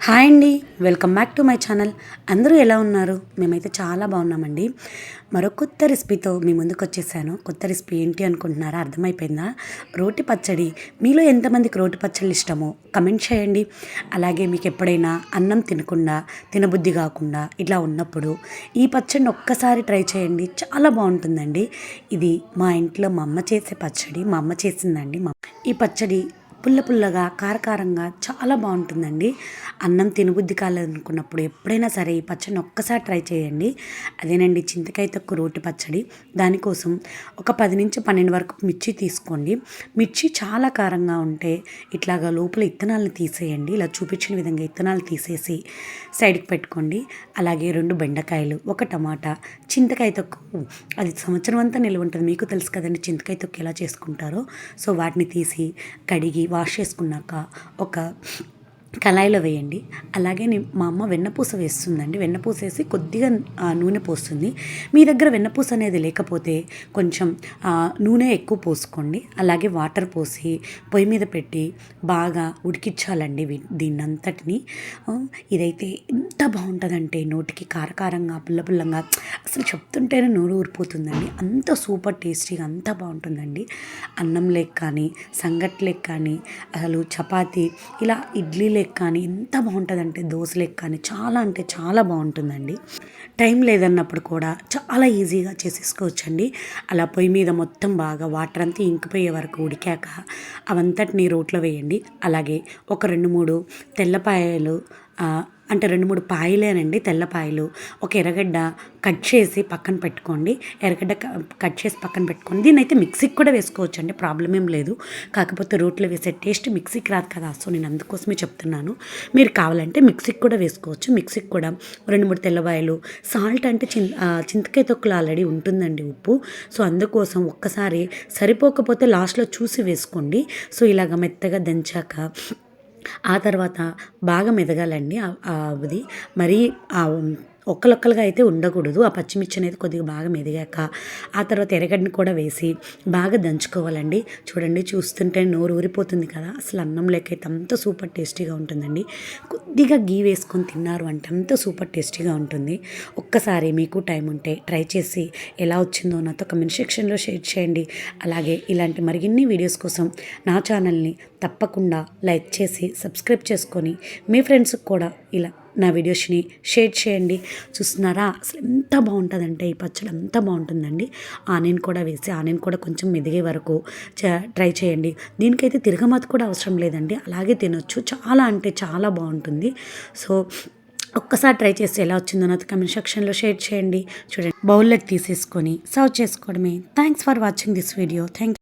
Hi అండి, welcome back to my channel. అందరూ ఎలా ఉన్నారు? మేమైతే చాలా బాగున్నామండి. మరో కొత్త రెసిపీతో మీ ముందుకు వచ్చేసాను. కొత్త రెసిపీ ఏంటి అనుకుంటున్నారా? అర్థమైపోయిందా? రోటి పచ్చడి. మీలో ఎంతమందికి రోటి పచ్చళ్ళు ఇష్టమో కమెంట్ చేయండి. అలాగే మీకు ఎప్పుడైనా అన్నం తినకుండా, తినబుద్ధి కాకుండా ఇట్లా ఉన్నప్పుడు ఈ పచ్చడిని ఒక్కసారి ట్రై చేయండి, చాలా బాగుంటుందండి. ఇది మా ఇంట్లో మా అమ్మ చేసే పచ్చడి. మా అమ్మ చేసిందండి. ఈ పచ్చడి పుల్ల పుల్లగా కారకారంగా చాలా బాగుంటుందండి. అన్నం తినబుద్ధి కాలేదనుకున్నప్పుడు ఎప్పుడైనా సరే ఈ పచ్చడిని ఒక్కసారి ట్రై చేయండి. అదేనండి చింతకాయ తొక్కు రోటి పచ్చడి. దానికోసం ఒక 10 నుంచి 12 వరకు మిర్చి తీసుకోండి. మిర్చి చాలా కారంగా ఉంటే ఇట్లాగా లోపల ఇత్తనాలను తీసేయండి. ఇలా చూపించిన విధంగా ఇత్తనాలు తీసేసి సైడ్కి పెట్టుకోండి. అలాగే 2 బెండకాయలు, 1 టమాటా, చింతకాయ తొక్కు. అది సంవత్సరం అంతా నిల్వ ఉంటుంది. మీకు తెలుసు కదండి చింతకాయ తొక్కు ఎలా చేసుకుంటారో. సో వాటిని తీసి కడిగి వాష్ చేసుకున్నాక ఒక కళాయిలో వేయండి. అలాగే మా అమ్మ వెన్నపూస వేస్తుందండి. వెన్నపూస వేసి కొద్దిగా నూనె పోస్తుంది. మీ దగ్గర వెన్నపూస అనేది లేకపోతే కొంచెం నూనె ఎక్కువ పోసుకోండి. అలాగే వాటర్ పోసి పొయ్యి మీద పెట్టి బాగా ఉడికించాలండి దీన్నంతటిని. ఇదైతే ఎంత బాగుంటుందంటే నోటికి కారకారంగా పుల్ల పుల్లంగా అసలు చెప్తుంటేనే నోరు ఊరిపోతుందండి. అంత సూపర్ టేస్టీగా అంత బాగుంటుందండి. అన్నం లేక కానీ, సంగటి లేక కానీ, అసలు చపాతీ ఇలా ఇడ్లీ లేక కానీ ఎంత బాగుంటుందంటే దోశ లేక కానీ చాలా అంటే చాలా బాగుంటుందండి. టైం లేదన్నప్పుడు కూడా చాలా ఈజీగా చేసేసుకోవచ్చండి. అలా పొయ్యి మీద మొత్తం బాగా వాటర్ అంతా ఇంకిపోయే వరకు ఉడికాక అవంతటిని రోట్లో వేయండి. అలాగే ఒక 2-3 తెల్లపాయలు, అంటే 2-3 పాయలేనండి, తెల్లపాయలు, ఒక ఎర్రగడ్డ కట్ చేసి పక్కన పెట్టుకోండి. ఎర్రగడ్డ కట్ చేసి పక్కన పెట్టుకోండి. దీన్ని అయితే మిక్సీకి కూడా వేసుకోవచ్చు అండి, ప్రాబ్లం ఏం లేదు. కాకపోతే రోట్లో వేసే టేస్ట్ మిక్సీకి రాదు కదా, సో నేను అందుకోసమే చెప్తున్నాను. మీరు కావాలంటే మిక్సీకి కూడా వేసుకోవచ్చు. మిక్సీకి కూడా 2-3 తెల్లపాయలు, సాల్ట్ అంటే చింతకాయ తొక్కులు ఆల్రెడీ ఉంటుందండి, ఉప్పు. సో అందుకోసం ఒక్కసారి సరిపోకపోతే లాస్ట్లో చూసి వేసుకోండి. సో ఇలాగ మెత్తగా దంచాక ఆ తర్వాత బాగా మెదగాలండి. అది మరీ ఒక్కలొక్కలుగా అయితే ఉండకూడదు. ఆ పచ్చిమిర్చి అనేది కొద్దిగా బాగా మెదిగాక ఆ తర్వాత ఎర్రగడ్డని కూడా వేసి బాగా దంచుకోవాలండి. చూడండి, చూస్తుంటే నోరు ఊరిపోతుంది కదా. అసలు అన్నం లెక్క అయితే అంత సూపర్ టేస్టీగా ఉంటుందండి. కొద్దిగా గీ వేసుకొని తిన్నారు అంటే అంత సూపర్ టేస్టీగా ఉంటుంది. ఒక్కసారి మీకు టైం ఉంటే ట్రై చేసి ఎలా వచ్చిందో నాతో కమెంట్ సెక్షన్లో షేర్ చేయండి. అలాగే ఇలాంటి మరిన్ని వీడియోస్ కోసం నా ఛానల్ని తప్పకుండా లైక్ చేసి సబ్స్క్రైబ్ చేసుకొని మీ ఫ్రెండ్స్కి కూడా ఇలా నా వీడియోస్ని షేర్ చేయండి. చూస్తున్నారా అసలు ఎంత బాగుంటుందంటే ఈ పచ్చడి ఎంత బాగుంటుందండి. ఆనియన్ కూడా వేసి ఆనియన్ కూడా కొంచెం మెదిగే వరకు ట్రై చేయండి. దీనికైతే తిరగమాత కూడా అవసరం లేదండి, అలాగే తినొచ్చు. చాలా అంటే చాలా బాగుంటుంది. సో ఒక్కసారి ట్రై చేసి ఎలా వచ్చిందో నాతో కమెంట్ సెక్షన్లో షేర్ చేయండి. చూడండి, బౌల్లోకి తీసేసుకొని సర్వ్ చేసుకోవడమే. Thanks for watching this video. Thank